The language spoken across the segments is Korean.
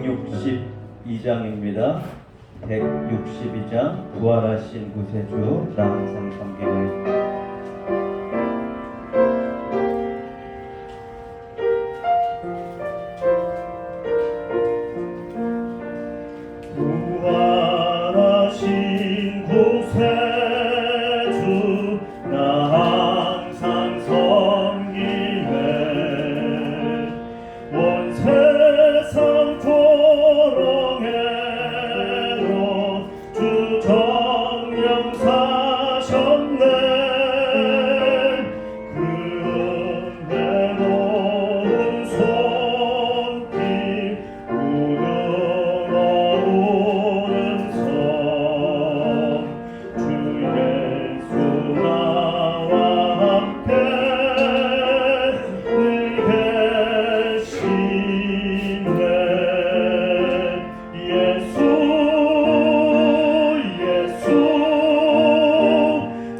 162장입니다. 162장 부활하신 구세주 나 항상 섬기리. 부활하신 구세주 나 항상 섬기네. 온 세상 조롱해로 주 정령 사셨네. 그 은혜로운 손길 우러러오는 성 주 예수 나와 함께 늘 계시네. 예수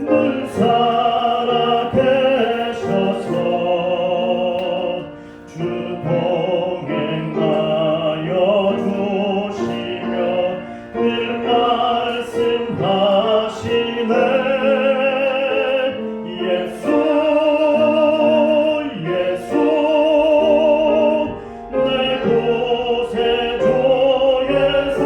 늘 살아계셔서 주 동행하여 주시며 늘 말씀하시네. 예수 내 구세주 예수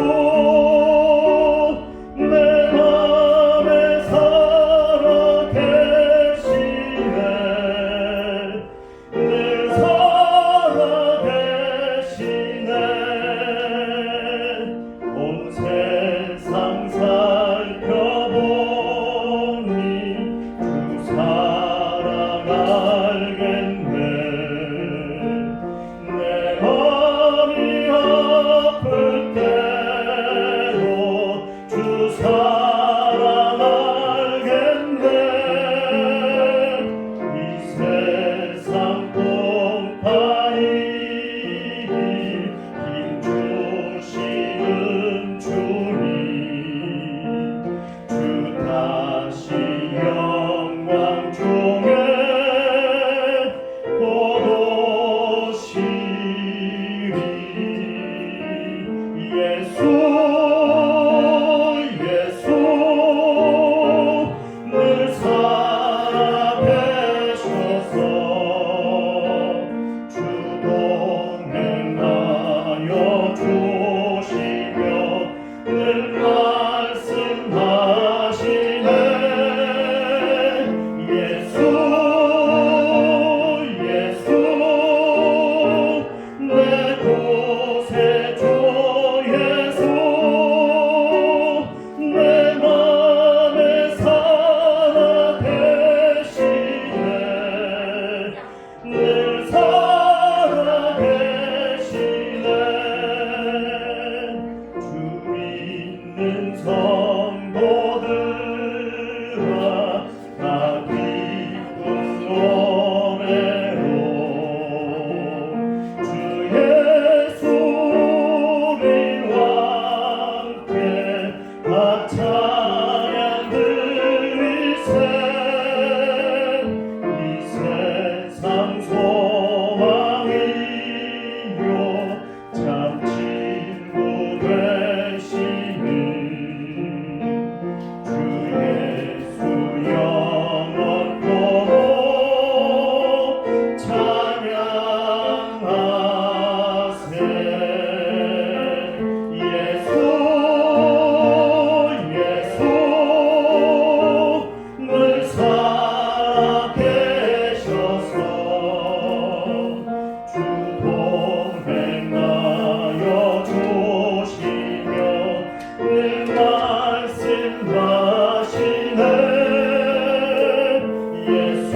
내 맘에 살아계시네. 늘 살아계시네. 온 세상 살펴보니 주 사랑 알겠네. 내 마음이 아플 때로 주 사랑 알겠네. 이 세상 뽕파니 힘 주시는 주님 주 다시 영광 중에 곧 오시리. 예수 늘 살아계셔서 주 동행하여 주시며 늘 말씀하시네. 예수 내 구세주 예수 내 맘에 살아계시네. 늘 살아계시네. 주 믿는 성도들아 다 기쁜 노래로 주 예수님과 함께 다 찬양 드리세. 이 세상 소망이요 참 친구 되시니 주 예수 영원토록 찬양하세. 예수 늘 살아계셔서 주 동행하여 주시며 늘 말씀하시네. 예수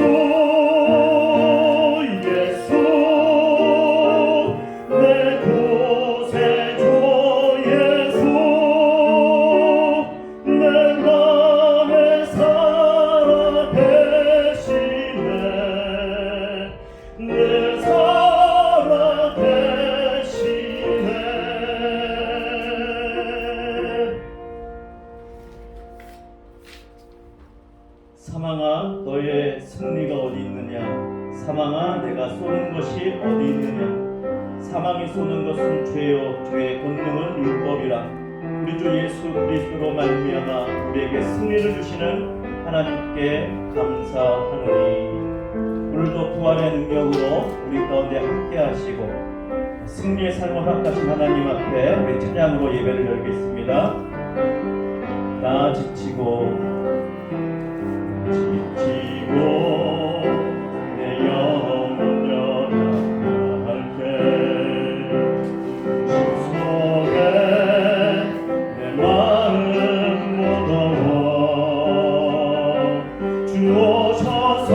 내 구세주 예수 내 맘에 살아계시네. 늘 살아계시네. 사망아 너의 승리가 어디 있느냐. 사망아 내가 쏘는 것이 어디 있느냐. 사망이 쏘는 것은 죄요 죄의 권능은 율법이라. 우리 주 예수 그리스도로 말미암아 우리에게 승리를 주시는 하나님께 감사하노니 오늘도 부활의 능력으로 우리 가운데 함께 하시고 승리의 삶을 허락하신 하나님 앞에 우리 찬양으로 예배를 열겠습니다. 나 지치고 내 영혼 연약할 때 속에 내 마음 무거워 주 오셔서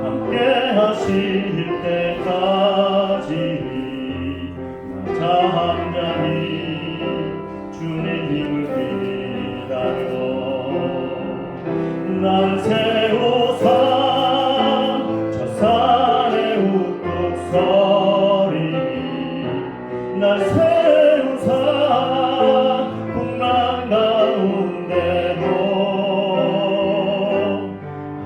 함께 하실 때까지 나 잠잠히 주님을 기다려 날 세우사 저 산의 우뚝 서리 날 세우사 풍랑 가운데도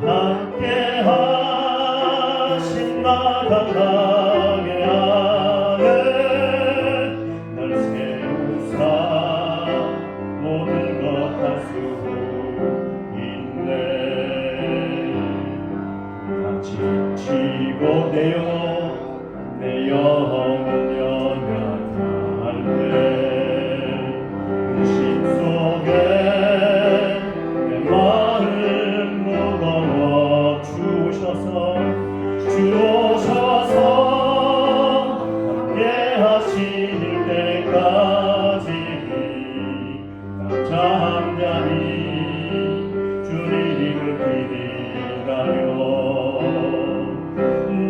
함께 하신 나 강하게 하네 날 세우사 모든 것 할 수 지치고 내 영혼 연약할 때 근심 속에 내 마음 무거워 주셔서 함께 하실 때까지 나 잠잠히 주님을 기다려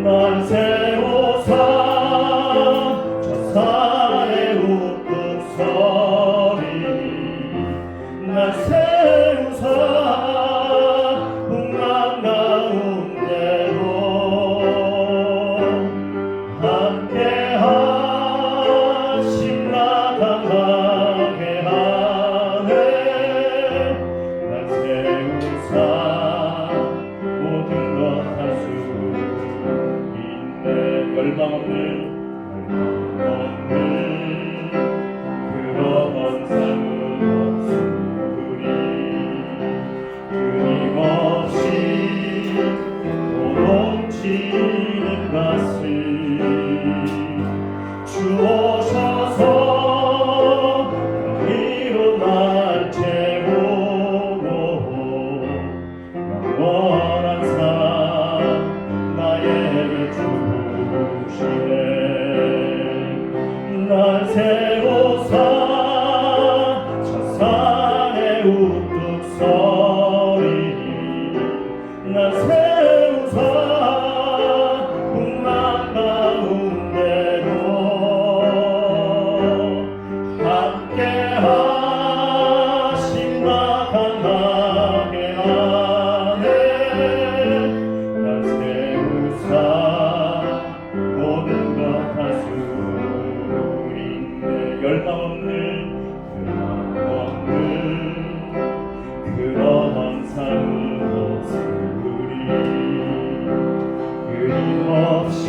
날 세우사 저 산의 우뚝 서리 날 세우사 풍랑 가운데로 함께 하신 나 강하게 하네 날 세우사 모든 것 할 수 열망 없는 그런 삶은 없으리 끊임없이 도롱치는 가슴 주 오셔서 위로 날 채우고 영원한 삶 나에게 주시네 날 세우사 저 산의 우뚝 서리 날 세우사 풍랑 가운데로 함께 하신 나 강하게 하네 날 세우사 모든 것 할 수 있네 열망 없는 그러한 삶은 없으리 끊임없이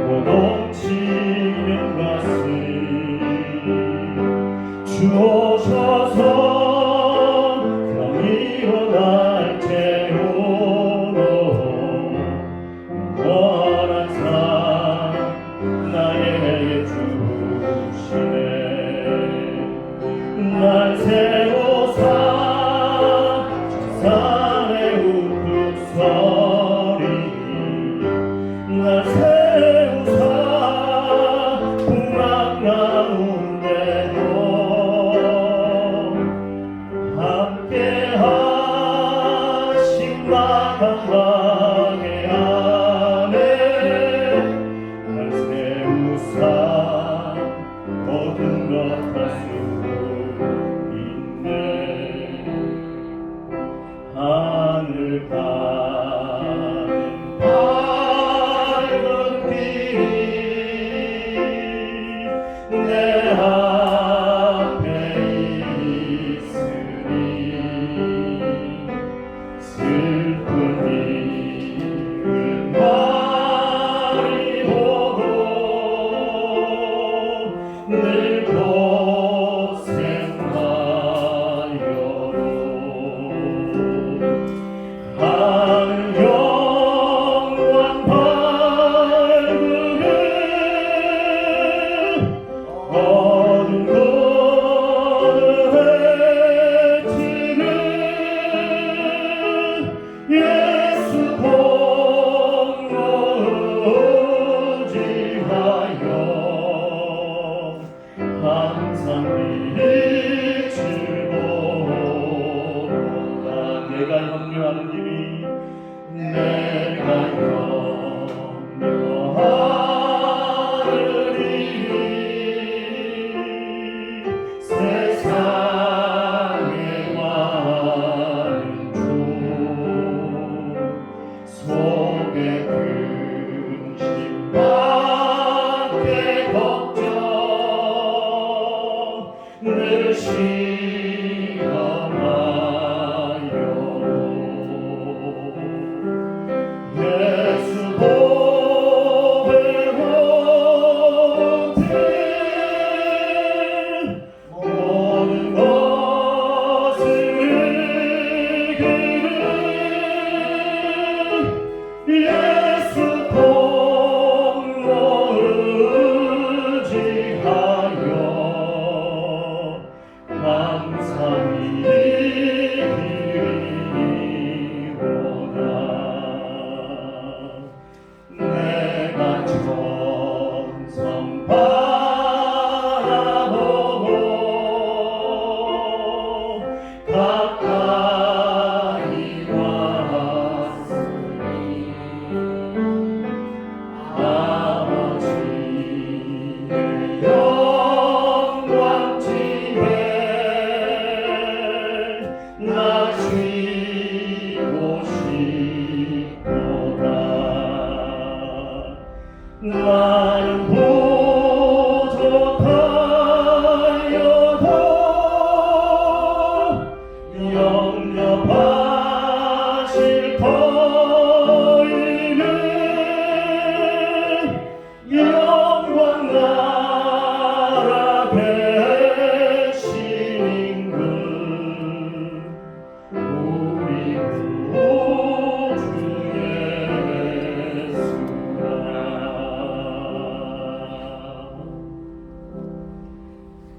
고동치는 가슴 주 오셔서 병이로 날 채우고 원한 삶 나에게 주시네 날 세우사 저 산의 우뚝 서리 날 세우사 풍랑 가운데도 함께 하신 나 강하게 하네 날 세우사 모든 것 할 수 있네 늘 시험하여도 예수 보배로운 모든 것을 이기는 예수 공로 의지하여 감사히 드리리로다. 내가 천성 바라보고 가까이 왔으니 아버지의 영광집에 나 쉬고 싶도다. 나는 부족하여도 영접하실 터이는 영광 나라 되시는 그 우리 구 주 예수라.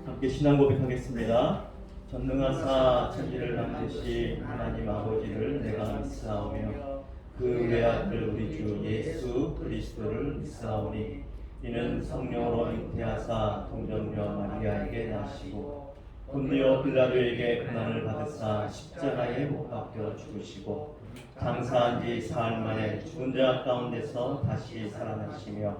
함께 신앙 고백하겠습니다. 전능하사 천지를 만드신 하나님 아버지를 내가 믿사오며 그 외아들 우리 주 예수 그리스도를 믿사오니 이는 성령으로 잉태하사 동정녀 마리아에게 나시고 본디오 빌라도에게 고난을 받으사 십자가에 못 박혀 죽으시고 장사한 지 사흘 만에 죽은 자 가운데서 다시 살아나시며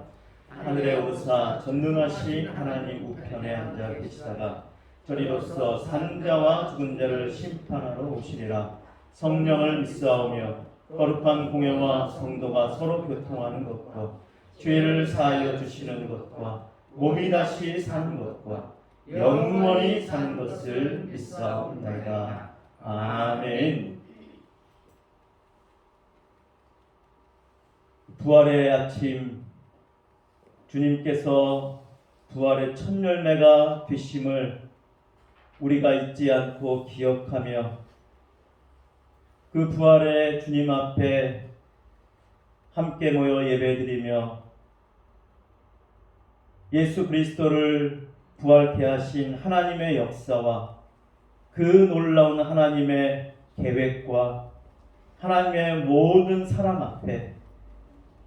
하늘에 오르사 전능하신 하나님 우편에 앉아 계시다가 저리로서 사는 자와 죽은 자를 심판하러 오시리라. 성령을 믿사오며 거룩한 공회와 성도가 서로 교통하는 것과 죄를 사하여 주시는 것과 몸이 다시 사는 것과 영원히 사는 것을 믿사옵나이다. 아멘. 부활의 아침, 주님께서 부활의 첫 열매가 되심을 우리가 잊지 않고 기억하며 그 부활의 주님 앞에 함께 모여 예배드리며 예수 그리스도를 부활케 하신 하나님의 역사와 그 놀라운 하나님의 계획과 하나님의 모든 사랑 앞에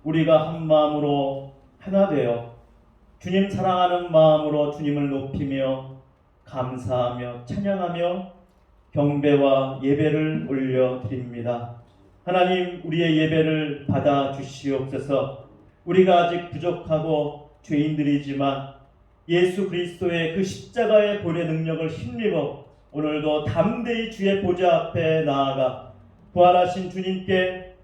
우리가 한 마음으로 하나 되어 주님 사랑하는 마음으로 주님을 높이며 감사하며 찬양하며 경배와 예배를 올려드립니다. 하나님, 우리의 예배를 받아 주시옵소서. 우리가 아직 부족하고 죄인들이지만 예수 그리스도의 그 십자가의 보혈의 능력을 힘입어 오늘도 담대히 주의 보좌 앞에 나아가 부활하신 주님께,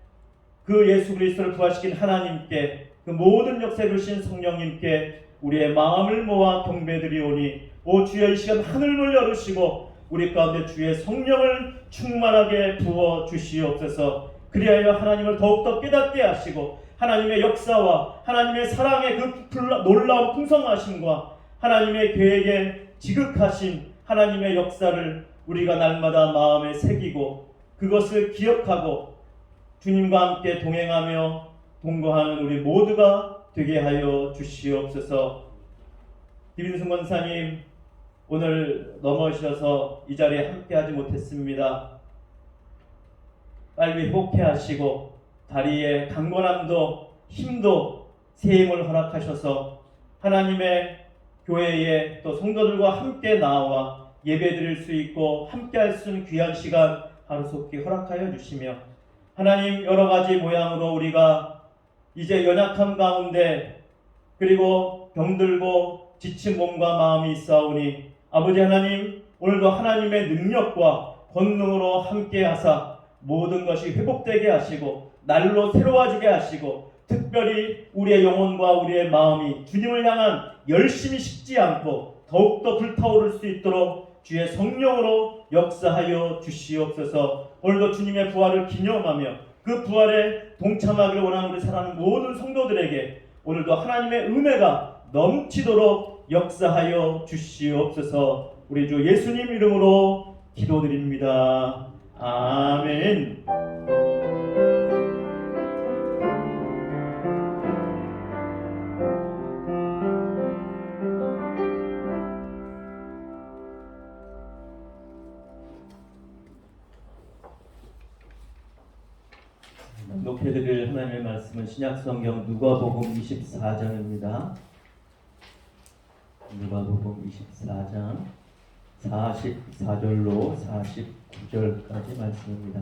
그 예수 그리스도를 부활시킨 하나님께, 그 모든 역사에 주신 성령님께 우리의 마음을 모아 경배드리오니, 오 주여, 이 시간 하늘을 열으시고 우리 가운데 주의 성령을 충만하게 부어 주시옵소서. 그리하여 하나님을 더욱더 깨닫게 하시고 하나님의 역사와 하나님의 사랑의 그 놀라운 풍성하심과 하나님의 계획에 지극하신 하나님의 역사를 우리가 날마다 마음에 새기고 그것을 기억하고 주님과 함께 동행하며 동거하는 우리 모두가 되게 하여 주시옵소서. 김인승 권사님, 오늘 넘어오셔서 이 자리에 함께하지 못했습니다. 빨리 회복해 하시고 다리의 강건함도 힘도 새 힘을 허락하셔서 하나님의 교회에 또 성도들과 함께 나와 예배드릴 수 있고 함께할 수 있는 귀한 시간 하루속히 허락하여 주시며, 하나님, 여러 가지 모양으로 우리가 이제 연약함 가운데 그리고 병들고 지친 몸과 마음이 있사오니 아버지 하나님, 오늘도 하나님의 능력과 권능으로 함께 하사 모든 것이 회복되게 하시고 날로 새로워지게 하시고, 특별히 우리의 영혼과 우리의 마음이 주님을 향한 열심히 식지 않고 더욱더 불타오를 수 있도록 주의 성령으로 역사하여 주시옵소서. 오늘도 주님의 부활을 기념하며 그 부활에 동참하기를 원하는 우리 사랑하는 모든 성도들에게 오늘도 하나님의 은혜가 넘치도록 역사하여 주시옵소서. 우리 주 예수님 이름으로 기도드립니다. 아멘. 낭독해드릴 하나님의 말씀은 신약성경 누가복음 24장입니다. 누가복음 24장 44절로 49절까지 말씀입니다.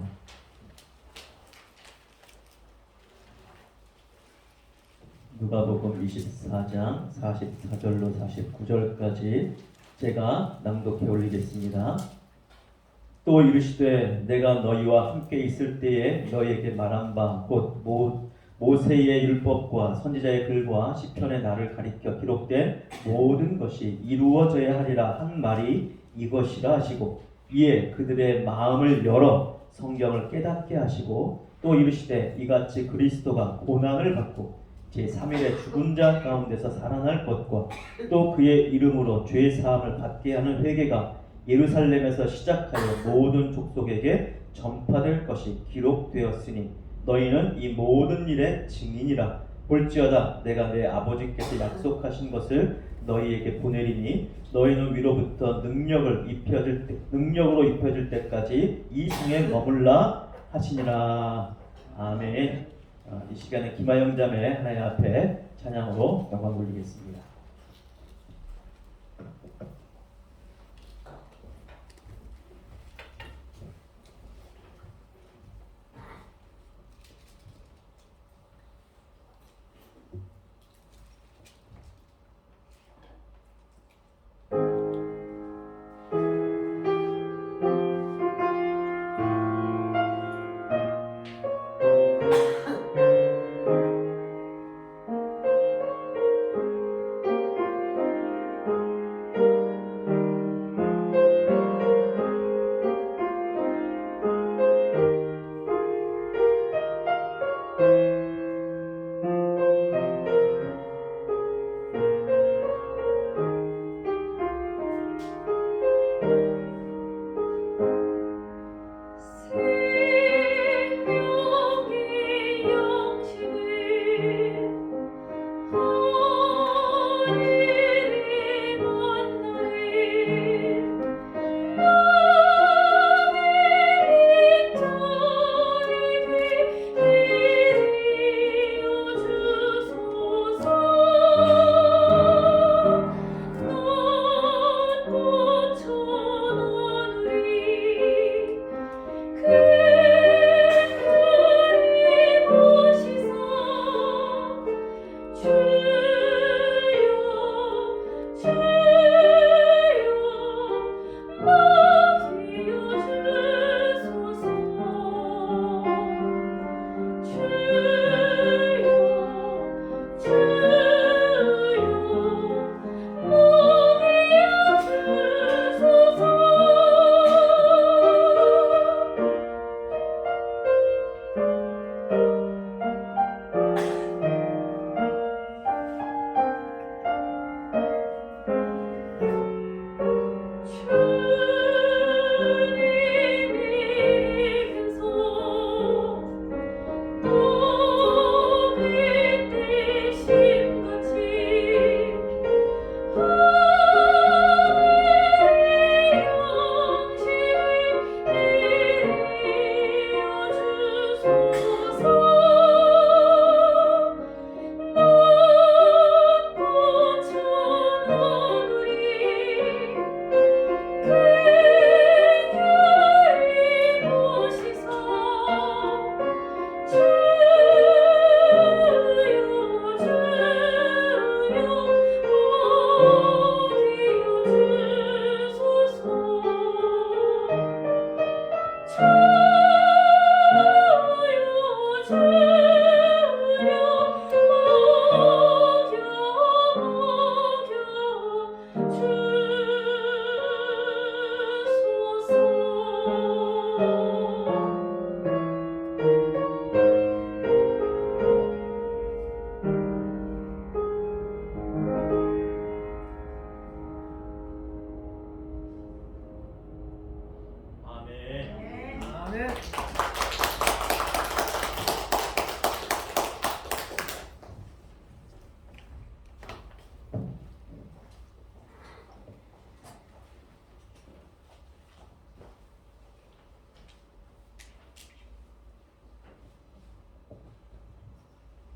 누가복음 24장 44절로 49절까지 제가 낭독해 올리겠습니다. 또 이르시되 내가 너희와 함께 있을 때에 너희에게 말한 바 곧 모세의 율법과 선지자의 글과 시편의 나를 가리켜 기록된 모든 것이 이루어져야 하리라 한 말이 이것이라 하시고 이에 그들의 마음을 열어 성경을 깨닫게 하시고 또 이르시되 이같이 그리스도가 고난을 받고 제3일에 죽은 자 가운데서 살아날 것과 또 그의 이름으로 죄 사함을 받게 하는 회개가 예루살렘에서 시작하여 모든 족속에게 전파될 것이 기록되었으니 너희는 이 모든 일의 증인이라. 볼지어다 내가 내 아버지께서 약속하신 것을 너희에게 보내리니 너희는 위로부터 능력으로 입혀질 때까지 이 성에 머물라 하시니라. 아멘. 이 시간에 김하영 자매 하나님 앞에 찬양으로 영광 돌리겠습니다.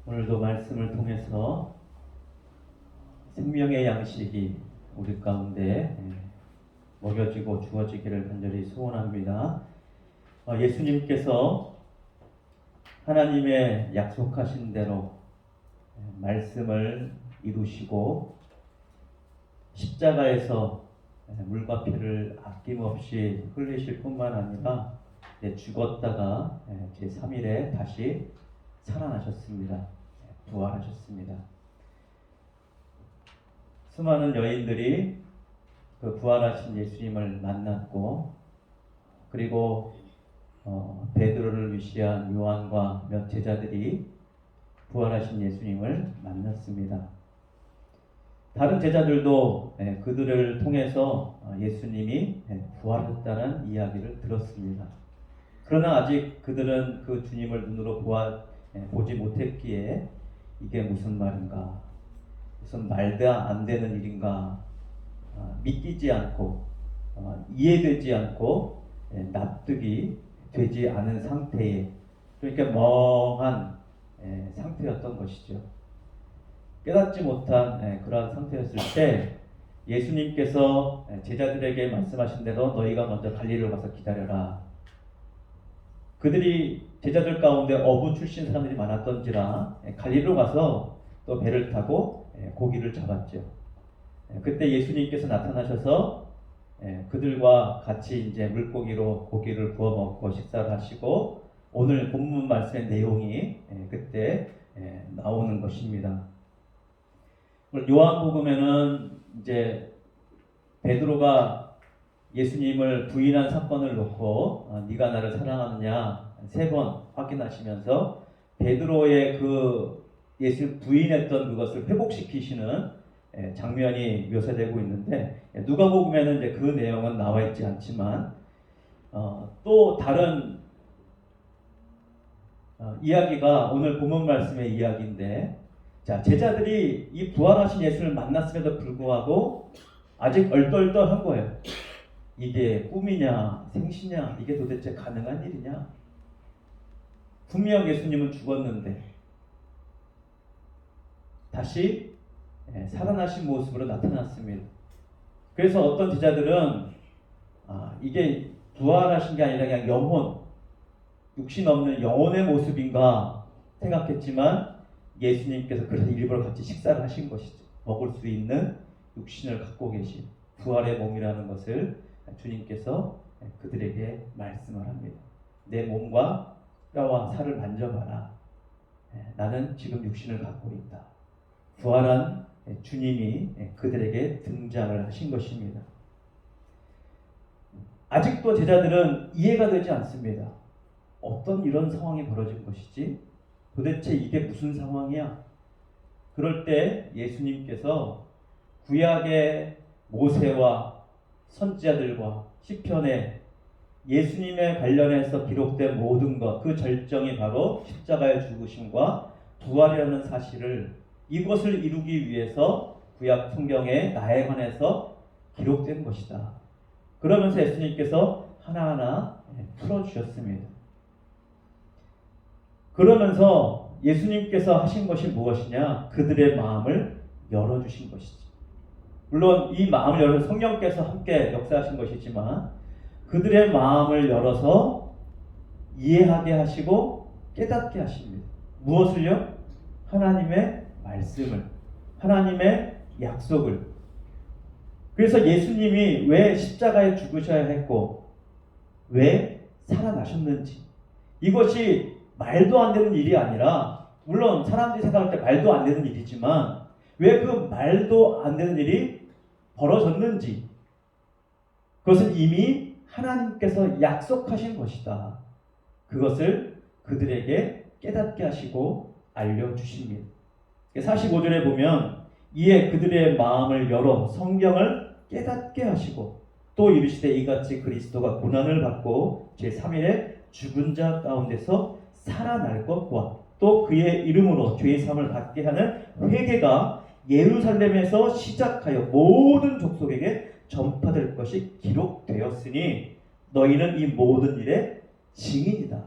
오늘도 말씀을 통해서 생명의 양식이 우리 가운데 먹여지고 주어지기를 간절히 소원합니다. 예수님께서 하나님의 약속하신 대로 말씀을 이루시고 십자가에서 물과 피를 아낌없이 흘리실 뿐만 아니라 죽었다가 제3일에 다시 살아나셨습니다. 부활하셨습니다. 수많은 여인들이 그 부활하신 예수님을 만났고, 그리고 베드로를 위시한 요한과 몇 제자들이 부활하신 예수님을 만났습니다. 다른 제자들도 그들을 통해서 예수님이 부활했다는 이야기를 들었습니다. 그러나 아직 그들은 그 주님을 눈으로 보지 못했기에 이게 무슨 말인가, 무슨 말도 안 되는 일인가, 믿기지 않고 이해되지 않고 납득이 되지 않은 상태에, 그러니까 멍한 상태였던 것이죠. 깨닫지 못한 그러한 상태였을 때 예수님께서 제자들에게 말씀하신 대로 너희가 먼저 갈릴리로 가서 기다려라. 그들이 제자들 가운데 어부 출신 사람들이 많았던지라 갈릴리로 가서 또 배를 타고 고기를 잡았죠. 그때 예수님께서 나타나셔서 그들과 같이 이제 물고기로 고기를 구워 먹고 식사를 하시고, 오늘 본문 말씀의 내용이 그때 나오는 것입니다. 요한복음에는 이제 베드로가 예수님을 부인한 사건을 놓고 네가 나를 사랑하느냐 3번 확인하시면서 베드로의 그 예수를 부인했던 그것을 회복시키시는 장면이 묘사되고 있는데, 누가복음에는 이제 그 내용은 나와 있지 않지만 또 다른 이야기가 오늘 본문 말씀의 이야기인데, 자, 제자들이 이 부활하신 예수를 만났음에도 불구하고 아직 얼떨떨한 거예요. 이게 꿈이냐 생시냐, 이게 도대체 가능한 일이냐. 분명 예수님은 죽었는데 다시 살아나신 모습으로 나타났습니다. 그래서 어떤 제자들은 이게 부활하신 게 아니라 그냥 영혼, 육신 없는 영혼의 모습인가 생각했지만 예수님께서 그래서 일부러 같이 식사를 하신 것이죠. 먹을 수 있는 육신을 갖고 계신 부활의 몸이라는 것을 주님께서 그들에게 말씀을 합니다. 내 몸과 뼈와 살을 만져봐라. 나는 지금 육신을 갖고 있다. 부활한 주님이 그들에게 등장을 하신 것입니다. 아직도 제자들은 이해가 되지 않습니다. 어떤 이런 상황이 벌어진 것이지? 도대체 이게 무슨 상황이야? 그럴 때 예수님께서 구약의 모세와 선지자들과 시편에 예수님에 관련해서 기록된 모든 것, 그 절정이 바로 십자가의 죽으심과 부활이라는 사실을, 이것을 이루기 위해서 구약 성경에 나에 관해서 기록된 것이다. 그러면서 예수님께서 하나하나 풀어주셨습니다. 그러면서 예수님께서 하신 것이 무엇이냐? 그들의 마음을 열어주신 것이지. 물론 이 마음을 열어서 성령께서 함께 역사하신 것이지만 그들의 마음을 열어서 이해하게 하시고 깨닫게 하십니다. 무엇을요? 하나님의 말씀을, 하나님의 약속을. 그래서 예수님이 왜 십자가에 죽으셔야 했고 왜 살아나셨는지, 이것이 말도 안 되는 일이 아니라, 물론 사람들이 생각할 때 말도 안 되는 일이지만 왜 그 말도 안 되는 일이 벌어졌는지, 그것은 이미 하나님께서 약속하신 것이다. 그것을 그들에게 깨닫게 하시고 알려주십니다. 45절에 보면 이에 그들의 마음을 열어 성경을 깨닫게 하시고 또 이르시되 이같이 그리스도가 고난을 받고 제3일에 죽은 자 가운데서 살아날 것과 또 그의 이름으로 죄 사함을 받게 하는 회개가 예루살렘에서 시작하여 모든 족속에게 전파될 것이 기록되었으니 너희는 이 모든 일의 증인이다.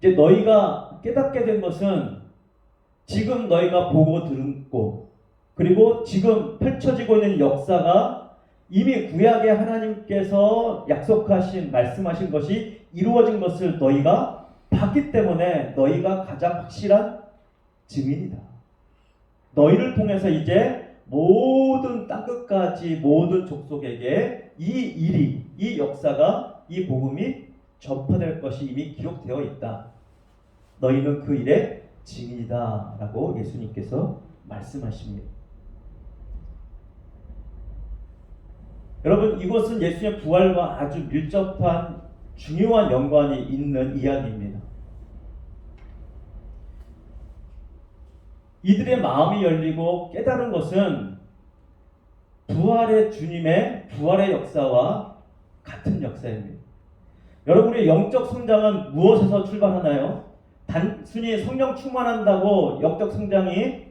이제 너희가 깨닫게 된 것은 지금 너희가 보고 듣고 그리고 지금 펼쳐지고 있는 역사가 이미 구약의 하나님께서 약속하신 말씀하신 것이 이루어진 것을 너희가 봤기 때문에 너희가 가장 확실한 증인이다. 너희를 통해서 이제 모든 땅끝까지 모든 족속에게 이 일이 이 역사가 이 복음이 전파될 것이 이미 기록되어 있다. 너희는 그 일의 증인이다 라고 예수님께서 말씀하십니다. 여러분, 이것은 예수님의 부활과 아주 밀접한 중요한 연관이 있는 이야기입니다. 이들의 마음이 열리고 깨달은 것은 부활의 주님의 부활의 역사와 같은 역사입니다. 여러분의 영적 성장은 무엇에서 출발하나요? 단순히 성령 충만한다고 영적 성장이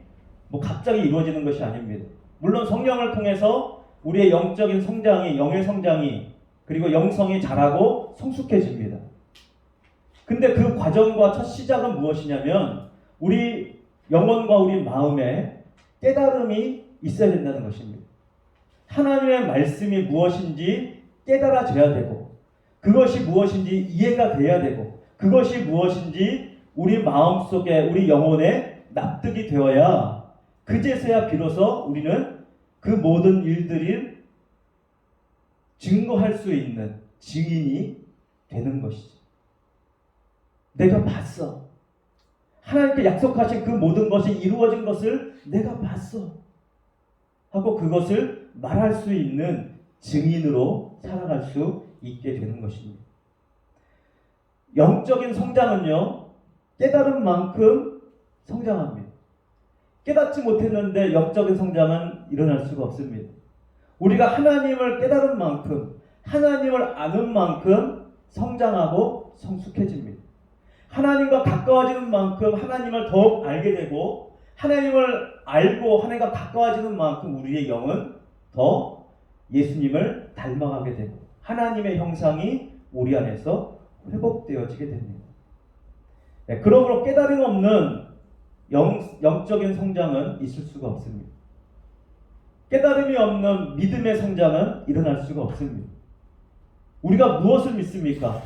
갑자기 이루어지는 것이 아닙니다. 물론 성령을 통해서 우리의 영적인 성장이, 영의 성장이, 그리고 영성이 자라고 성숙해집니다. 근데 그 과정과 첫 시작은 무엇이냐면 우리 영혼과 우리 마음에 깨달음이 있어야 된다는 것입니다. 하나님의 말씀이 무엇인지 깨달아져야 되고 그것이 무엇인지 이해가 돼야 되고 그것이 무엇인지 우리 마음속에 우리 영혼에 납득이 되어야 그제서야 비로소 우리는 그 모든 일들을 증거할 수 있는 증인이 되는 것이지. 내가 봤어. 하나님께 약속하신 그 모든 것이 이루어진 것을 내가 봤어. 하고 그것을 말할 수 있는 증인으로 살아갈 수 있게 되는 것입니다. 영적인 성장은요, 깨달은 만큼 성장합니다. 깨닫지 못했는데 영적인 성장은 일어날 수가 없습니다. 우리가 하나님을 깨달은 만큼, 하나님을 아는 만큼 성장하고 성숙해집니다. 하나님과 가까워지는 만큼 하나님을 더욱 알게 되고 하나님을 알고 하나님과 가까워지는 만큼 우리의 영은 더 예수님을 닮아가게 되고 하나님의 형상이 우리 안에서 회복되어지게 됩니다. 네, 그러므로 깨달음 없는 영적인 성장은 있을 수가 없습니다. 깨달음이 없는 믿음의 성장은 일어날 수가 없습니다. 우리가 무엇을 믿습니까?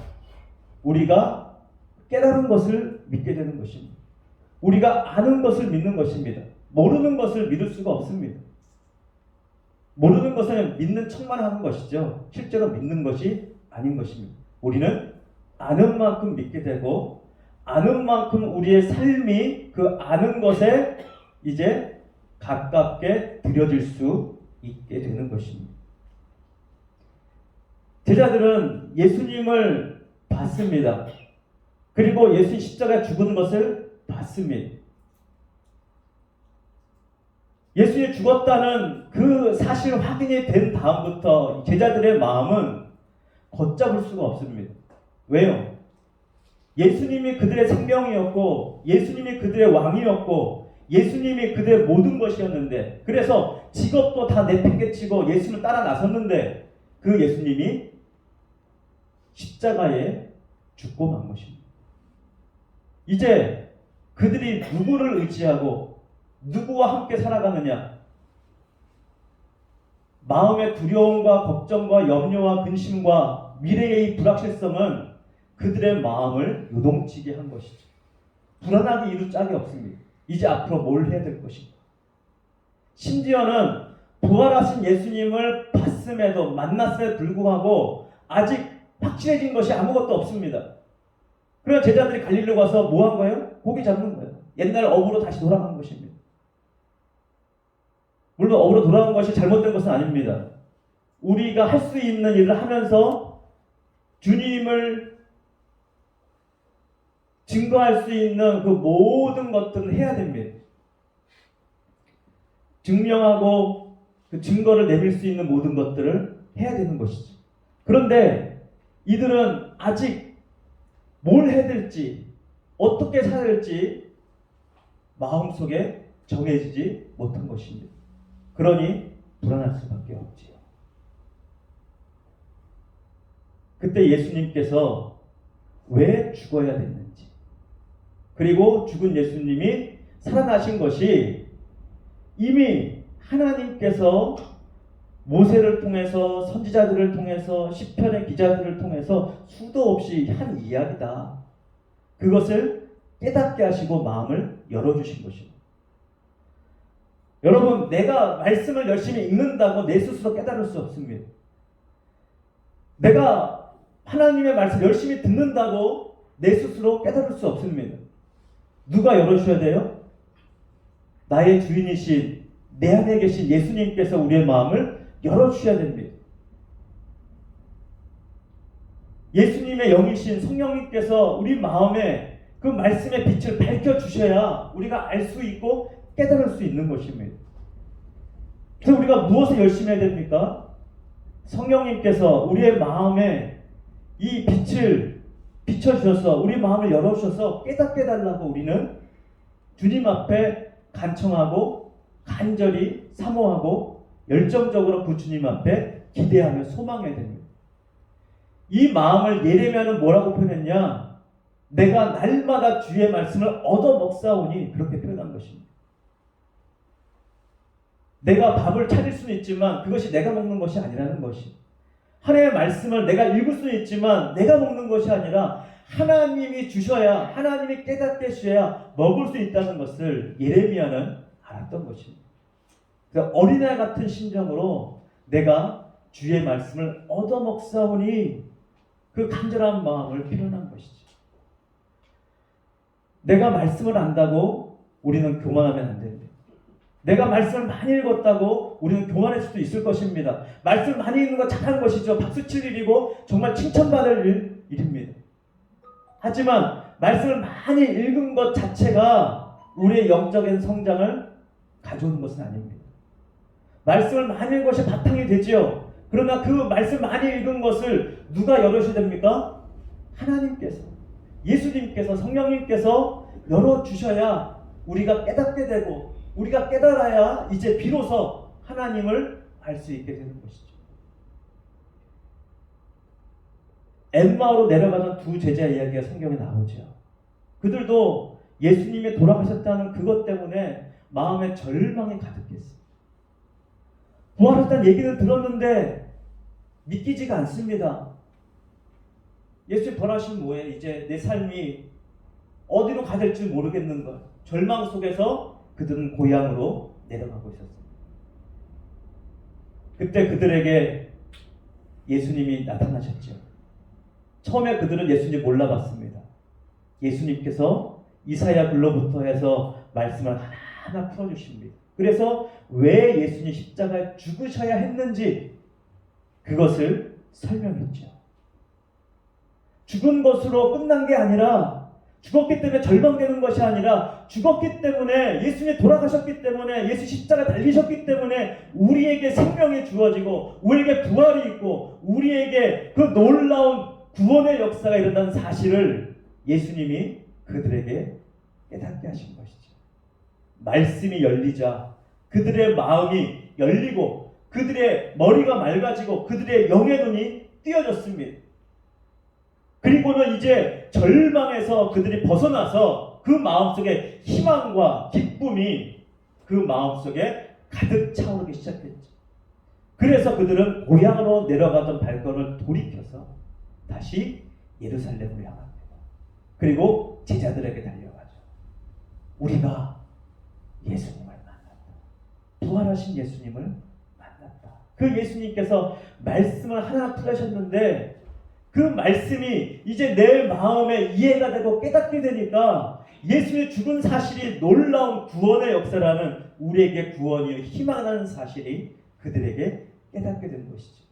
우리가 깨달은 것을 믿게 되는 것입니다. 우리가 아는 것을 믿는 것입니다. 모르는 것을 믿을 수가 없습니다. 모르는 것은 믿는 척만 하는 것이죠. 실제로 믿는 것이 아닌 것입니다. 우리는 아는 만큼 믿게 되고 아는 만큼 우리의 삶이 그 아는 것에 이제 가깝게 들여질 수 있게 되는 것입니다. 제자들은 예수님을 봤습니다. 그리고 예수님 십자가에 죽은 것을 봤습니다. 예수님이 죽었다는 그 사실 확인이 된 다음부터 제자들의 마음은 걷잡을 수가 없습니다. 왜요? 예수님이 그들의 생명이었고 예수님이 그들의 왕이었고 예수님이 그들의 모든 것이었는데 그래서 직업도 다 내팽개치고 예수를 따라 나섰는데 그 예수님이 십자가에 죽고 만 것입니다. 이제 그들이 누구를 의지하고 누구와 함께 살아가느냐? 마음의 두려움과 걱정과 염려와 근심과 미래의 불확실성은 그들의 마음을 요동치게 한 것이죠. 불안하게 이루 짝이 없습니다. 이제 앞으로 뭘 해야 될 것인가? 심지어는 부활하신 예수님을 봤음에도 만났음에 불구하고 아직 확실해진 것이 아무것도 없습니다. 그래서 제자들이 갈릴리로 가서 뭐 한 거예요? 고기 잡는 거예요. 옛날 어부로 다시 돌아간 것입니다. 물론 어부로 돌아간 것이 잘못된 것은 아닙니다. 우리가 할 수 있는 일을 하면서 주님을 증거할 수 있는 그 모든 것들은 해야 됩니다. 증명하고 그 증거를 내밀 수 있는 모든 것들을 해야 되는 것이죠. 그런데 이들은 아직 뭘 해야 될지, 어떻게 살아야 될지 마음속에 정해지지 못한 것입니다. 그러니 불안할 수밖에 없지요. 그때 예수님께서 왜 죽어야 됐는지, 그리고 죽은 예수님이 살아나신 것이 이미 하나님께서 모세를 통해서 선지자들을 통해서 시편의 기자들을 통해서 수도 없이 한 이야기다. 그것을 깨닫게 하시고 마음을 열어주신 것입니다. 여러분, 내가 말씀을 열심히 읽는다고 내 스스로 깨달을 수 없습니다. 내가 하나님의 말씀 열심히 듣는다고 내 스스로 깨달을 수 없습니다. 누가 열어주셔야 돼요? 나의 주인이신 내 안에 계신 예수님께서 우리의 마음을 열어주셔야 됩니다. 예수님의 영이신 성령님께서 우리 마음에 그 말씀의 빛을 밝혀주셔야 우리가 알 수 있고 깨달을 수 있는 것입니다. 그래서 우리가 무엇을 열심히 해야 됩니까? 성령님께서 우리의 마음에 이 빛을 비춰주셔서 우리 마음을 열어주셔서 깨닫게 해달라고 우리는 주님 앞에 간청하고 간절히 사모하고 열정적으로 그 주님 앞에 기대하며 소망해야 됩니다. 이 마음을 예레미야는 뭐라고 표현했냐? 내가 날마다 주의 말씀을 얻어 먹사오니 그렇게 표현한 것입니다. 내가 밥을 차릴 수는 있지만 그것이 내가 먹는 것이 아니라는 것이, 하나님의 말씀을 내가 읽을 수는 있지만 내가 먹는 것이 아니라 하나님이 주셔야, 하나님이 깨닫게 해주셔야 먹을 수 있다는 것을 예레미야는 알았던 것입니다. 그래서 어린애 같은 심정으로 내가 주의 말씀을 얻어 먹사오니 그 간절한 마음을 표현한 것이죠. 내가 말씀을 안다고 우리는 교만하면 안 됩니다. 내가 말씀을 많이 읽었다고 우리는 교만할 수도 있을 것입니다. 말씀 많이 읽는 거 잘한 것이죠. 박수칠 일이고 정말 칭찬받을 일입니다. 하지만 말씀을 많이 읽은 것 자체가 우리의 영적인 성장을 가져오는 것은 아닙니다. 말씀을 많이 읽은 것이 바탕이 되지요. 그러나 그 말씀 많이 읽은 것을 누가 열어주셔야 됩니까? 하나님께서, 예수님께서, 성령님께서 열어주셔야 우리가 깨닫게 되고, 우리가 깨달아야 이제 비로소 하나님을 알 수 있게 되는 것이죠. 엠마오로 내려가던 두 제자 이야기가 성경에 나오죠. 그들도 예수님이 돌아가셨다는 그것 때문에 마음에 절망이 가득했어요. 부활했다는 얘기는 들었는데 믿기지가 않습니다. 예수님 돌아가시면 뭐해? 이제 내 삶이 어디로 가야 될지 모르겠는 것. 절망 속에서 그들은 고향으로 내려가고 있었습니다. 그때 그들에게 예수님이 나타나셨죠. 처음에 그들은 예수님 몰라봤습니다. 예수님께서 이사야 글로부터 해서 말씀을 하나하나 풀어주십니다. 그래서 왜 예수님 십자가에 죽으셔야 했는지 그것을 설명했죠. 죽은 것으로 끝난 게 아니라, 죽었기 때문에 절망되는 것이 아니라, 죽었기 때문에, 예수님이 돌아가셨기 때문에, 예수 십자가 달리셨기 때문에 우리에게 생명이 주어지고 우리에게 부활이 있고 우리에게 그 놀라운 구원의 역사가 일어난 사실을 예수님이 그들에게 깨닫게 하신 것이죠. 말씀이 열리자 그들의 마음이 열리고 그들의 머리가 맑아지고 그들의 영의 눈이 띄어졌습니다. 그리고는 이제 절망에서 그들이 벗어나서 그 마음속에 희망과 기쁨이 그 마음속에 가득 차오르기 시작했죠. 그래서 그들은 고향으로 내려가던 발걸음을 돌이켜서 다시 예루살렘으로 향합니다. 그리고 제자들에게 달려가죠. 우리가 예수님을 만났다. 부활하신 예수님을 만났다. 그 예수님께서 말씀을 하나 풀으셨는데 그 말씀이 이제 내 마음에 이해가 되고 깨닫게 되니까 예수의 죽은 사실이 놀라운 구원의 역사라는, 우리에게 구원이요 희망하는 사실이 그들에게 깨닫게 된 것이죠.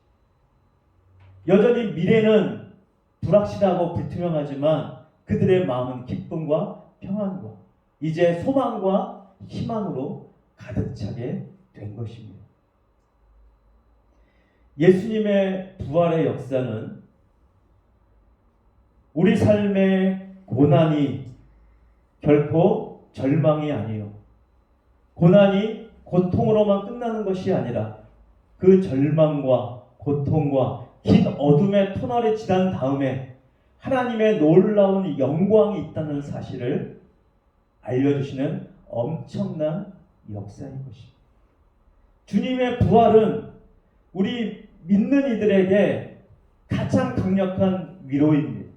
여전히 미래는 불확실하고 불투명하지만 그들의 마음은 기쁨과 평안과 이제 소망과 희망으로 가득 차게 된 것입니다. 예수님의 부활의 역사는 우리 삶의 고난이 결코 절망이 아니요, 고난이 고통으로만 끝나는 것이 아니라 그 절망과 고통과 긴 어둠의 터널이 지난 다음에 하나님의 놀라운 영광이 있다는 사실을 알려주시는 엄청난 역사인 것입니다. 주님의 부활은 우리 믿는 이들에게 가장 강력한 위로입니다.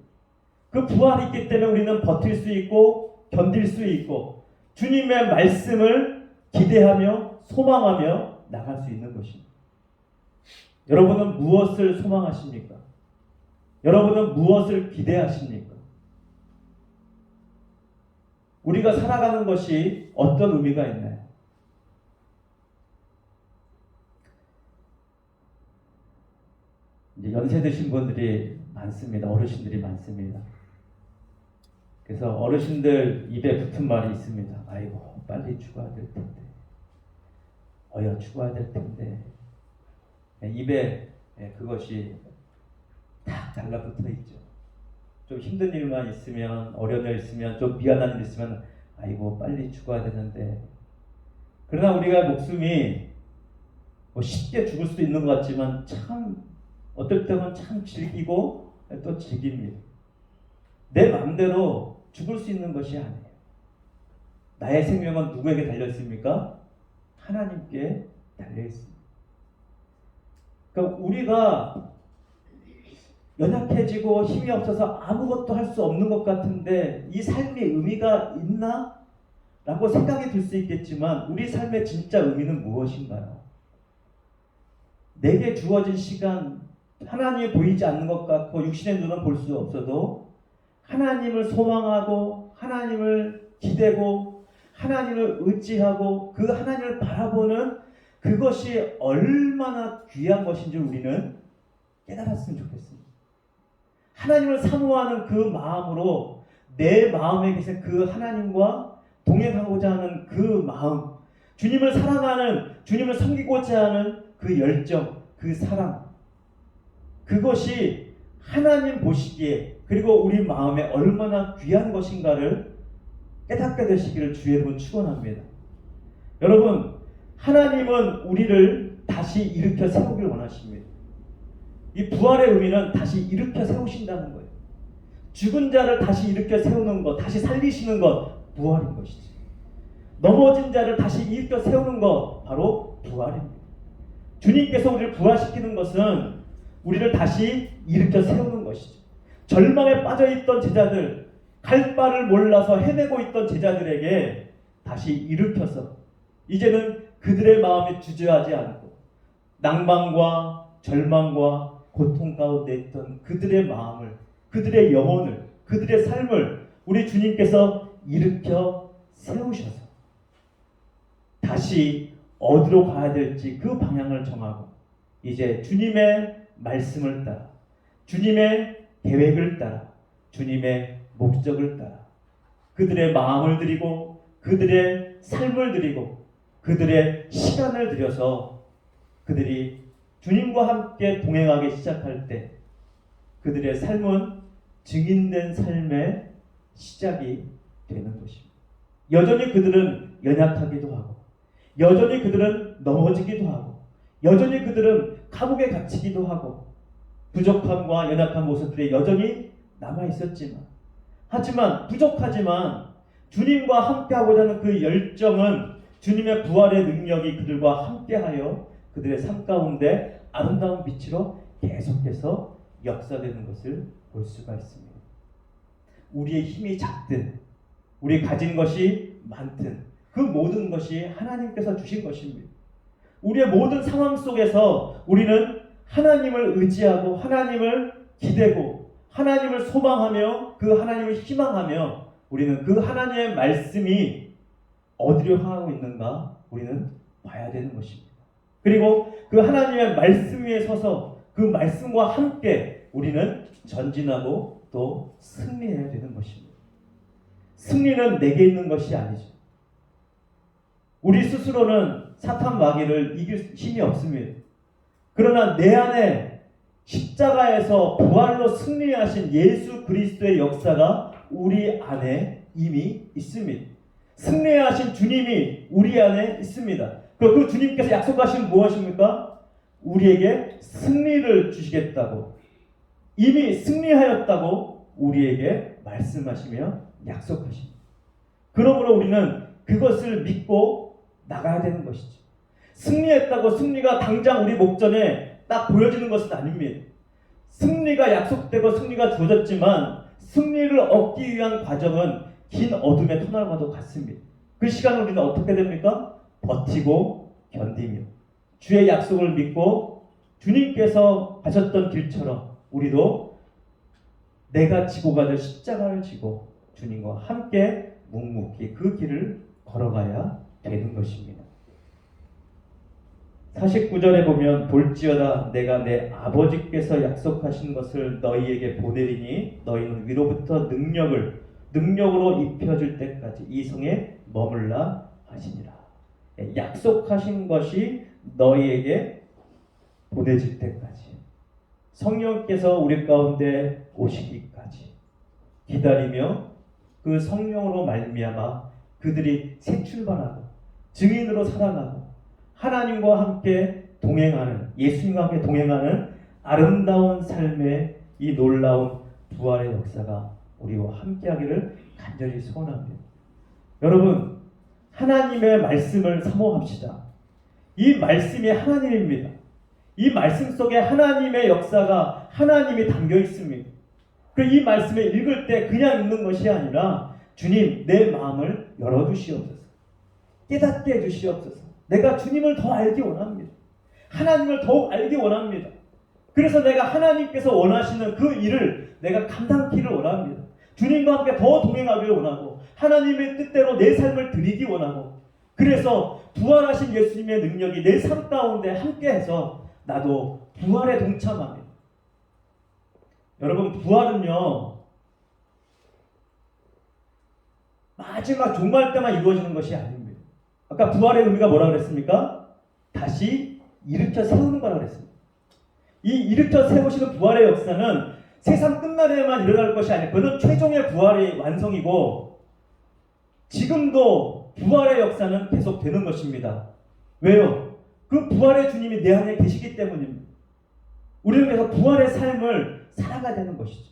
그 부활이 있기 때문에 우리는 버틸 수 있고 견딜 수 있고 주님의 말씀을 기대하며 소망하며 나갈 수 있는 것입니다. 여러분은 무엇을 소망하십니까? 여러분은 무엇을 기대하십니까? 우리가 살아가는 것이 어떤 의미가 있나요? 이제 연세 드신 분들이 많습니다. 어르신들이 많습니다. 그래서 어르신들 입에 붙은 말이 있습니다. 아이고, 빨리 죽어야 될 텐데. 어여 죽어야 될 텐데. 입에 그것이 딱 달라붙어 있죠. 좀 힘든 일만 있으면, 어려운 일 있으면, 좀 미안한 일 있으면 아이고 빨리 죽어야 되는데. 그러나 우리가 목숨이 뭐 쉽게 죽을 수도 있는 것 같지만 참 어떨 때는 참 즐기고 또 즐깁니다. 내 마음대로 죽을 수 있는 것이 아니에요. 나의 생명은 누구에게 달려있습니까? 하나님께 달려있습니다. 그러니까 우리가 연약해지고 힘이 없어서 아무것도 할 수 없는 것 같은데 이 삶의 의미가 있나? 라고 생각이 들 수 있겠지만 우리 삶의 진짜 의미는 무엇인가요? 내게 주어진 시간, 하나님이 보이지 않는 것 같고 육신의 눈은 볼 수 없어도 하나님을 소망하고 하나님을 기대고 하나님을 의지하고 그 하나님을 바라보는 그것이 얼마나 귀한 것인지 우리는 깨달았으면 좋겠습니다. 하나님을 사모하는 그 마음으로 내 마음에 계신 그 하나님과 동행하고자 하는 그 마음, 주님을 사랑하는, 주님을 섬기고자 하는 그 열정, 그 사랑, 그것이 하나님 보시기에 그리고 우리 마음에 얼마나 귀한 것인가를 깨닫게 되시기를 주의 이름으로 축원합니다. 여러분, 하나님은 우리를 다시 일으켜 세우길 원하십니다. 이 부활의 의미는 다시 일으켜 세우신다는 거예요. 죽은 자를 다시 일으켜 세우는 것, 다시 살리시는 것, 부활인 것이지. 넘어진 자를 다시 일으켜 세우는 것, 바로 부활입니다. 주님께서 우리를 부활시키는 것은 우리를 다시 일으켜 세우는 것이죠. 절망에 빠져있던 제자들, 갈 바를 몰라서 헤매고 있던 제자들에게 다시 일으켜서 이제는 그들의 마음이 주저하지 않고 낭만과 절망과 고통 가운데 있던 그들의 마음을, 그들의 영혼을, 그들의 삶을 우리 주님께서 일으켜 세우셔서 다시 어디로 가야 될지 그 방향을 정하고 이제 주님의 말씀을 따라, 주님의 계획을 따라, 주님의 목적을 따라 그들의 마음을 드리고 그들의 삶을 드리고 그들의 시간을 들여서 그들이 주님과 함께 동행하기 시작할 때 그들의 삶은 증인된 삶의 시작이 되는 것입니다. 여전히 그들은 연약하기도 하고 여전히 그들은 넘어지기도 하고 여전히 그들은 감옥에 갇히기도 하고 부족함과 연약한 모습들이 여전히 남아있었지만 하지만 부족하지만 주님과 함께하고자 하는 그 열정은 주님의 부활의 능력이 그들과 함께하여 그들의 삶 가운데 아름다운 빛으로 계속해서 역사되는 것을 볼 수가 있습니다. 우리의 힘이 작든 우리 가진 것이 많든 그 모든 것이 하나님께서 주신 것입니다. 우리의 모든 상황 속에서 우리는 하나님을 의지하고 하나님을 기대고 하나님을 소망하며 그 하나님을 희망하며 우리는 그 하나님의 말씀이 어디로 향하고 있는가 우리는 봐야 되는 것입니다. 그리고 그 하나님의 말씀 위에 서서 그 말씀과 함께 우리는 전진하고 또 승리해야 되는 것입니다. 승리는 내게 있는 것이 아니죠. 우리 스스로는 사탄 마귀를 이길 힘이 없습니다. 그러나 내 안에 십자가에서 부활로 승리하신 예수 그리스도의 역사가 우리 안에 이미 있습니다. 승리하신 주님이 우리 안에 있습니다. 그 주님께서 약속하신 무엇입니까? 우리에게 승리를 주시겠다고 이미 승리하였다고 우리에게 말씀하시며 약속하십니다. 그러므로 우리는 그것을 믿고 나가야 되는 것이죠. 승리했다고 승리가 당장 우리 목전에 딱 보여지는 것은 아닙니다. 승리가 약속되고 승리가 주어졌지만 승리를 얻기 위한 과정은 긴 어둠의 터널과도 같습니다. 그 시간 우리는 어떻게 됩니까? 버티고 견디며 주의 약속을 믿고 주님께서 가셨던 길처럼 우리도 내가 지고 가는 십자가를 지고 주님과 함께 묵묵히 그 길을 걸어가야 되는 것입니다. 49절에 보면 볼지어다 내가 내 아버지께서 약속하신 것을 너희에게 보내리니 너희는 위로부터 능력으로 입혀줄 때까지 이 성에 머물라 하시니라. 약속하신 것이 너희에게 보내질 때까지 성령께서 우리 가운데 오시기까지 기다리며 그 성령으로 말미암아 그들이 새 출발하고 증인으로 살아가고 하나님과 함께 동행하는, 예수님과 함께 동행하는 아름다운 삶의 이 놀라운 부활의 역사가 우리와 함께하기를 간절히 소원합니다. 여러분, 하나님의 말씀을 사모합시다. 이 말씀이 하나님입니다. 이 말씀 속에 하나님의 역사가 하나님이 담겨 있습니다. 이 말씀을 읽을 때 그냥 읽는 것이 아니라 주님 내 마음을 열어주시옵소서. 깨닫게 해주시옵소서. 내가 주님을 더 알기 원합니다. 하나님을 더욱 알기 원합니다. 그래서 내가 하나님께서 원하시는 그 일을 내가 감당키를 원합니다. 주님과 함께 더 동행하기를 원하고 하나님의 뜻대로 내 삶을 드리기 원하고 그래서 부활하신 예수님의 능력이 내 삶 가운데 함께해서 나도 부활에 동참합니다. 여러분 부활은요 마지막 종말 때만 이루어지는 것이 아닙니다. 아까 부활의 의미가 뭐라 그랬습니까? 다시 일으켜 세우는 거라고 그랬습니다. 이 일으켜 세우시는 부활의 역사는 세상 끝날에만 일어날 것이 아니라 그것은 최종의 부활의 완성이고 지금도 부활의 역사는 계속되는 것입니다. 왜요? 그 부활의 주님이 내 안에 계시기 때문입니다. 우리는 그래서 부활의 삶을 살아가야 되는 것이죠.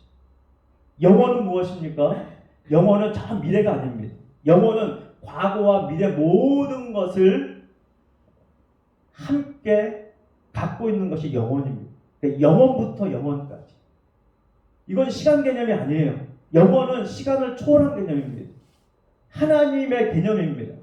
영혼은 무엇입니까? 영혼은 저 미래가 아닙니다. 영혼은 과거와 미래 모든 것을 함께 갖고 있는 것이 영혼입니다. 그러니까 영혼부터 영혼까지. 이건 시간 개념이 아니에요. 영혼은 시간을 초월한 개념입니다. 하나님의 개념입니다.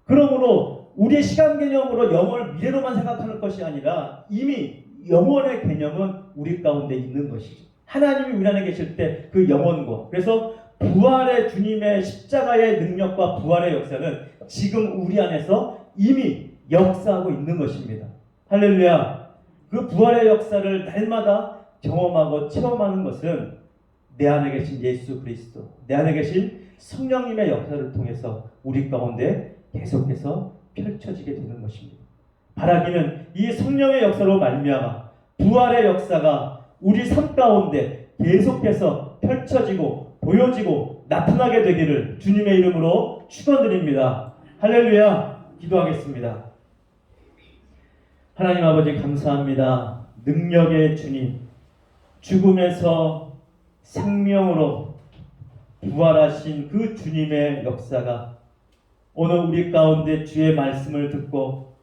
그러므로 우리의 시간 개념으로 영혼을 미래로만 생각하는 것이 아니라 이미 영혼의 개념은 우리 가운데 있는 것이죠. 하나님이 우리 안에 계실 때 그 영혼과 그래서 부활의 주님의 십자가의 능력과 부활의 역사는 지금 우리 안에서 이미 역사하고 있는 것입니다. 할렐루야. 그 부활의 역사를 날마다 경험하고 체험하는 것은 내 안에 계신 예수 그리스도, 내 안에 계신 성령님의 역사를 통해서 우리 가운데 계속해서 펼쳐지게 되는 것입니다. 바라기는 이 성령의 역사로 말미암아 부활의 역사가 우리 삶 가운데 계속해서 펼쳐지고 보여지고 나타나게 되기를 주님의 이름으로 축원드립니다. 할렐루야. 기도하겠습니다. 하나님 아버지 감사합니다. 능력의 주님, 죽음에서 생명으로 부활하신 그 주님의 역사가 오늘 우리 가운데 주의 말씀을 듣고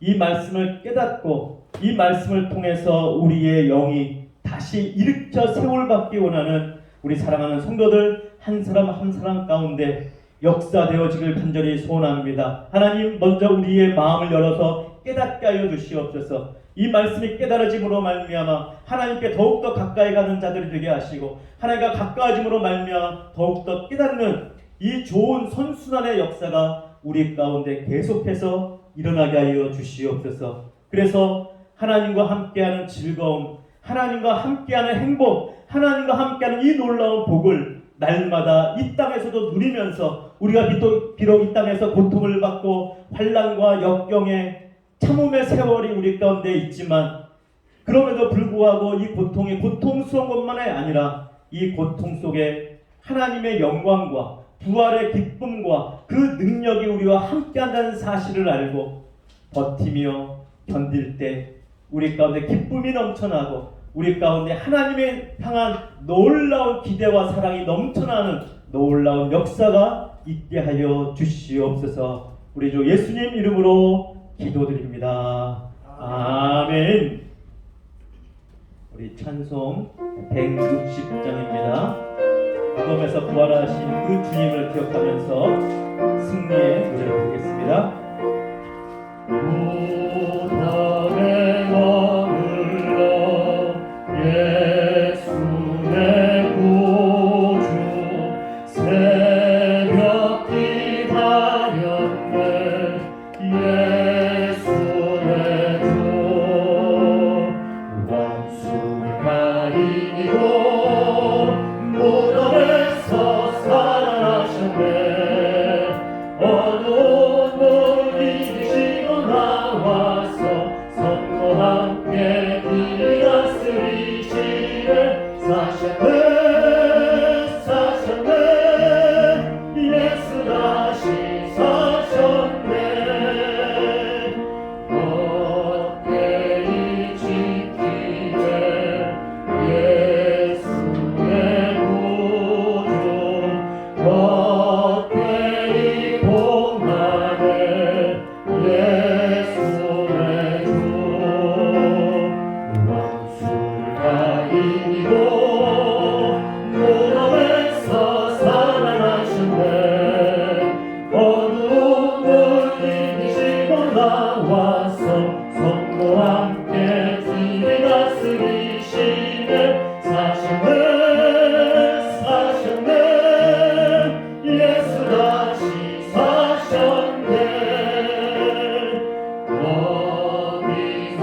이 말씀을 깨닫고 이 말씀을 통해서 우리의 영이 다시 일으켜 세울받기 원하는 우리 사랑하는 성도들 한 사람 한 사람 가운데 역사되어지길 간절히 소원합니다. 하나님 먼저 우리의 마음을 열어서 깨닫게 하여 주시옵소서. 이 말씀이 깨달아짐으로 말미암아 하나님께 더욱더 가까이 가는 자들이 되게 하시고 하나님과 가까워짐으로 말미암아 더욱더 깨닫는 이 좋은 선순환의 역사가 우리 가운데 계속해서 일어나게 하여 주시옵소서. 그래서 하나님과 함께하는 즐거움, 하나님과 함께하는 행복, 하나님과 함께하는 이 놀라운 복을 날마다 이 땅에서도 누리면서 우리가 비록 이 땅에서 고통을 받고 환난과 역경의 참음의 세월이 우리 가운데 있지만 그럼에도 불구하고 이 고통이 고통스러운 것만이 아니라 이 고통 속에 하나님의 영광과 부활의 기쁨과 그 능력이 우리와 함께한다는 사실을 알고 버티며 견딜 때 우리 가운데 기쁨이 넘쳐나고 우리 가운데 하나님의 향한 놀라운 기대와 사랑이 넘쳐나는 놀라운 역사가 있게 하여 주시옵소서. 우리 주 예수님 이름으로 기도드립니다. 아멘. 우리 찬송 160장입니다. 무덤에서 부활하신 그 주님을 기억하면서 승리의 노래를 부르겠습니다. 무덤에 머물러 예수 내 구주 새벽 기다렸네 예수 내 주 원수가 이기고 무덤에서 살아나셨네 어두운 문 이기시고 나와서 성도 함께 길이 다스리시네 사셨네 사셨네 예수 다시 사셨네 어깨이 지키네 예수의 구주 어깨이 봉하네 예수의 주 원수가 이기고 무덤에서 살아나셨네 어두운 문 이기시고 나와서 성도 함께 길이 다스리시네 사셨네 사셨네 예수 다시 사셨네 어디서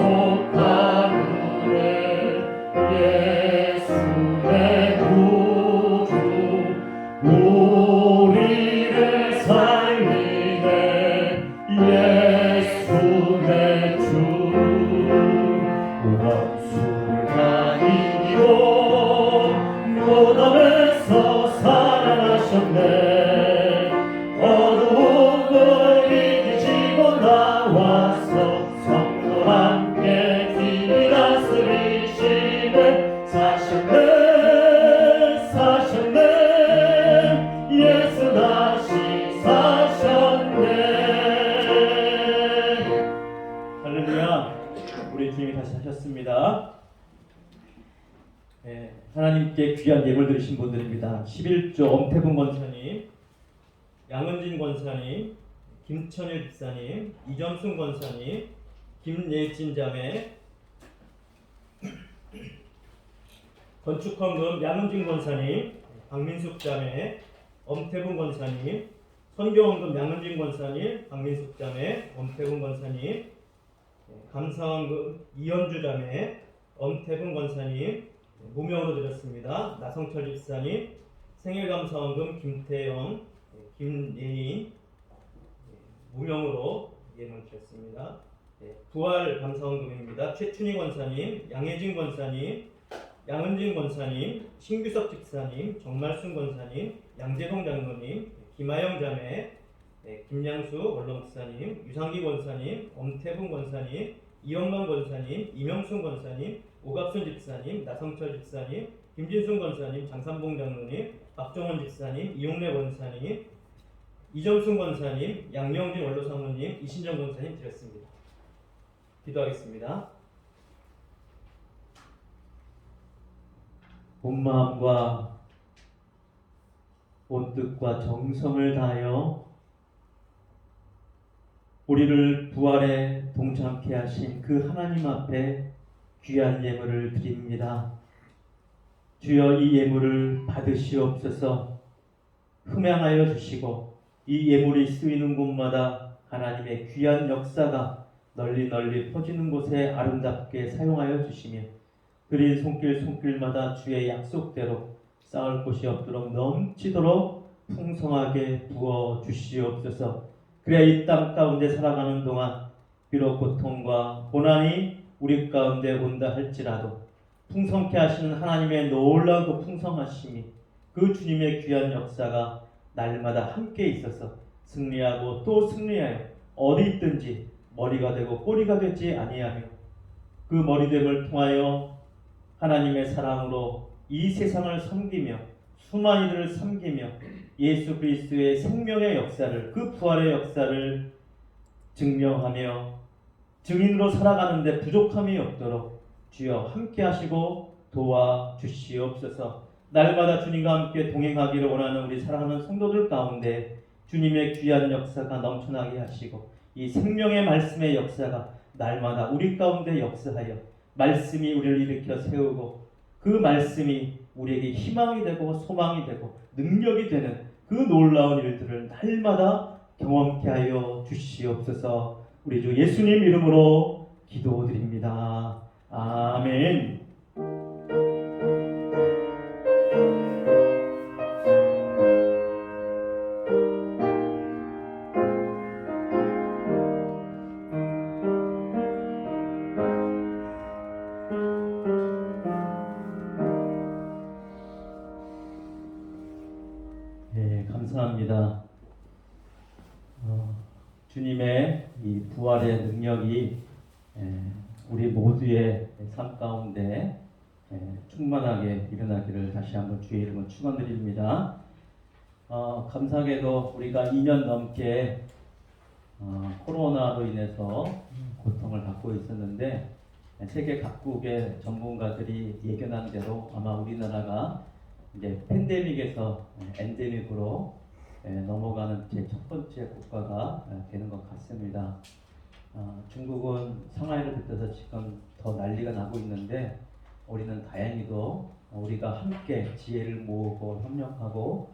가누네 예수 내 구주 우리를 살리네 예수 내 주 원수가 이기고 무덤에서 살아나셨네 어두운 문 이기시고 나와서 성도 함께 길이 다스리시네 사셨네 사셨네 예수 다시 사셨네 할렐루야. 우리 주님이 다시 하셨습니다. 하나님께 귀한 예물 드리신 분들입니다. 11조 엄태분 권사님, 양은진 권사님, 김천일 집사님, 이점순 권사님, 김예진 자매, 건축헌금 양은진 권사님, 박민숙 자매, 엄태분 권사님, 선교헌금 양은진 권사님, 박민숙 자매, 엄태분 권사님, 감사헌금 이현주 자매, 엄태분 권사님 무명으로 드렸습니다. 나성철 집사님, 생일감사헌금 김태영, 김예인 무명으로 예물 드렸습니다. 부활 감사헌금입니다. 최춘희 권사님, 양혜진 권사님, 양은진 권사님, 신규석 집사님, 정말순 권사님, 양재동 장로님, 김하영 자매, 김양수 원로 목사님, 유상기 권사님, 엄태분 권사님, 이영만 권사님, 이명순 권사님, 오갑순 집사님, 나성철 집사님, 김진순 권사님, 장삼봉 장로님, 박정원 집사님, 이용래 권사님, 이점순 권사님, 양명진 원로 사모님, 이신정 권사님 드렸습니다. 기도하겠습니다. 온 마음과 온 뜻과 정성을 다하여 우리를 부활에 동참케 하신 그 하나님 앞에 귀한 예물을 드립니다. 주여 이 예물을 받으시옵소서. 흠양하여 주시고 이 예물이 쓰이는 곳마다 하나님의 귀한 역사가 널리 널리 퍼지는 곳에 아름답게 사용하여 주시며 그린 손길마다 주의 약속대로 쌓을 곳이 없도록 넘치도록 풍성하게 부어 주시옵소서. 그래야 이 땅 가운데 살아가는 동안 비록 고통과 고난이 우리 가운데 온다 할지라도 풍성케 하시는 하나님의 놀라운 그 풍성하심이 그 주님의 귀한 역사가 날마다 함께 있어서 승리하고 또 승리하여 어디 있든지 머리가 되고 꼬리가 되지 아니하며 그 머리됨을 통하여 하나님의 사랑으로 이 세상을 섬기며 수많은 이들을 섬기며 예수 그리스도의 생명의 역사를, 그 부활의 역사를 증명하며 증인으로 살아가는데 부족함이 없도록 주여 함께 하시고 도와주시옵소서. 날마다 주님과 함께 동행하기를 원하는 우리 사랑하는 성도들 가운데 주님의 귀한 역사가 넘쳐나게 하시고 이 생명의 말씀의 역사가 날마다 우리 가운데 역사하여 말씀이 우리를 일으켜 세우고 그 말씀이 우리에게 희망이 되고 소망이 되고 능력이 되는 그 놀라운 일들을 날마다 경험케 하여 주시옵소서. 우리 주 예수님 이름으로 기도드립니다. 아멘. 네, 감사합니다. 주님의 이 부활의 능력이 우리 모두의 삶 가운데 충만하게 일어나기를 다시 한번 주의 이름으로 축원드립니다. 감사하게도 우리가 2년 넘게 코로나로 인해서 고통을 받고 있었는데 세계 각국의 전문가들이 예견한 대로 아마 우리나라가 이제 팬데믹에서 엔데믹으로 넘어가는 제 첫 번째 국가가 되는 것 같습니다. 중국은 상하이를 빗대서 지금 더 난리가 나고 있는데 우리는 다행히도 우리가 함께 지혜를 모으고 협력하고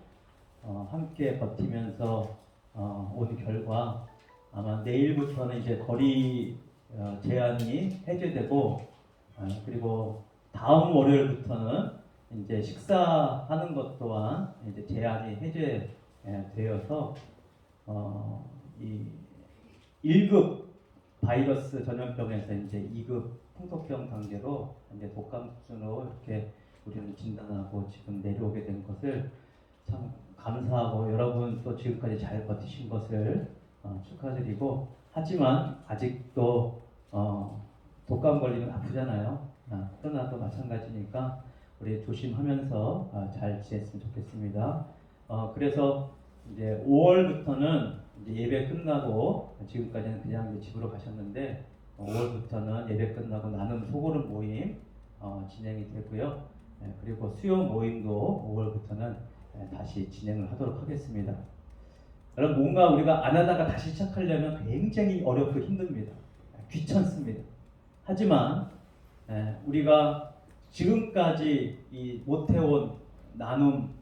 함께 버티면서 온 결과 아마 내일부터는 이제 거리 제한이 해제되고 그리고 다음 월요일부터는 이제 식사하는 것 또한 이제 제한이 해제되어서 이 1급 바이러스 전염병에서 이제 2급 풍토병 단계로 이제 독감 수준으로 이렇게 우리는 진단하고 지금 내려오게 된 것을 참 감사하고 여러분 또 지금까지 잘 버티신 것을 축하드리고 하지만 아직도 독감 걸리면 아프잖아요. 코로나도 마찬가지니까 우리 조심하면서 잘 지냈으면 좋겠습니다. 그래서 이제 5월부터는 이제 예배 끝나고 지금까지는 그냥 이제 집으로 가셨는데 5월부터는 예배 끝나고 나눔 소그룹 모임 진행이 되고요. 그리고 수요 모임도 5월부터는 다시 진행을 하도록 하겠습니다. 여러분 뭔가 우리가 안 하다가 다시 시작하려면 굉장히 어렵고 힘듭니다. 귀찮습니다. 하지만 우리가 지금까지 이 못해온 나눔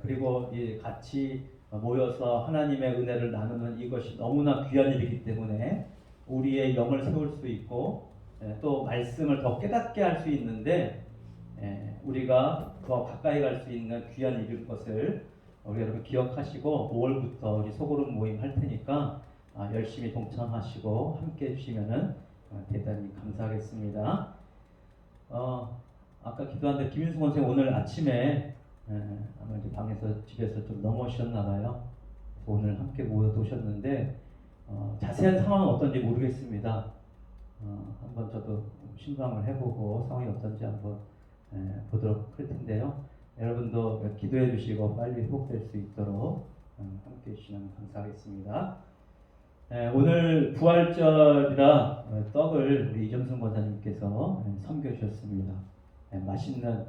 그리고 이 같이 모여서 하나님의 은혜를 나누는 이것이 너무나 귀한 일이기 때문에 우리의 영을 세울 수 있고 또 말씀을 더 깨닫게 할 수 있는데 우리가 더 가까이 갈 수 있는 귀한 일일 것을 우리 여러분 기억하시고 5월부터 우리 소그룹 모임 할 테니까 열심히 동참하시고 함께 해주시면은 대단히 감사하겠습니다. 아까 기도하는데 김윤수 선생 오늘 아침에 아마 이제 방에서 집에서 좀 넘어오셨나봐요. 오늘 함께 모여오셨는데 자세한 상황은 어떤지 모르겠습니다. 한번 저도 신방을 해보고 상황이 어떤지 한번 보도록 할 텐데요. 여러분도 기도해 주시고 빨리 회복될 수 있도록 함께 해주시면 감사하겠습니다. 오늘 부활절이라 떡을 우리 이정순 권사님께서 섬겨주셨습니다. 맛있는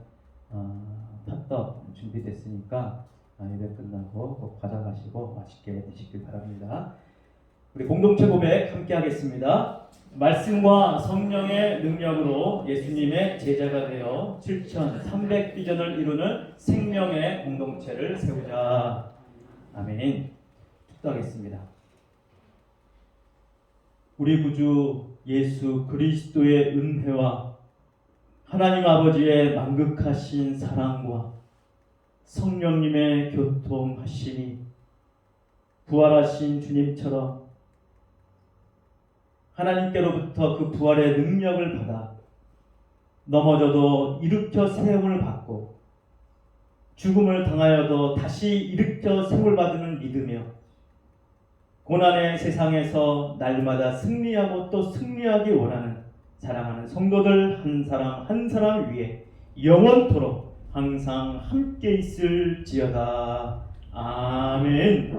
팥떡 준비됐으니까 예배 끝나고 꼭 받아가시고 맛있게 드시길 바랍니다. 우리 공동체 고백 함께 하겠습니다. 말씀과 성령의 능력으로 예수님의 제자가 되어 7,300비전을 이루는 생명의 공동체를 세우자. 아멘. 축도하겠습니다. 우리 구주 예수 그리스도의 은혜와 하나님 아버지의 만극하신 사랑과 성령님의 교통하심이 부활하신 주님처럼 하나님께로부터 그 부활의 능력을 받아 넘어져도 일으켜 세움을 받고 죽음을 당하여도 다시 일으켜 세움을 받는 믿으며 고난의 세상에서 날마다 승리하고 또 승리하기 원하는 사랑하는 성도들 한 사람 한 사람 위해 영원토록 항상 함께 있을지어다. 아멘.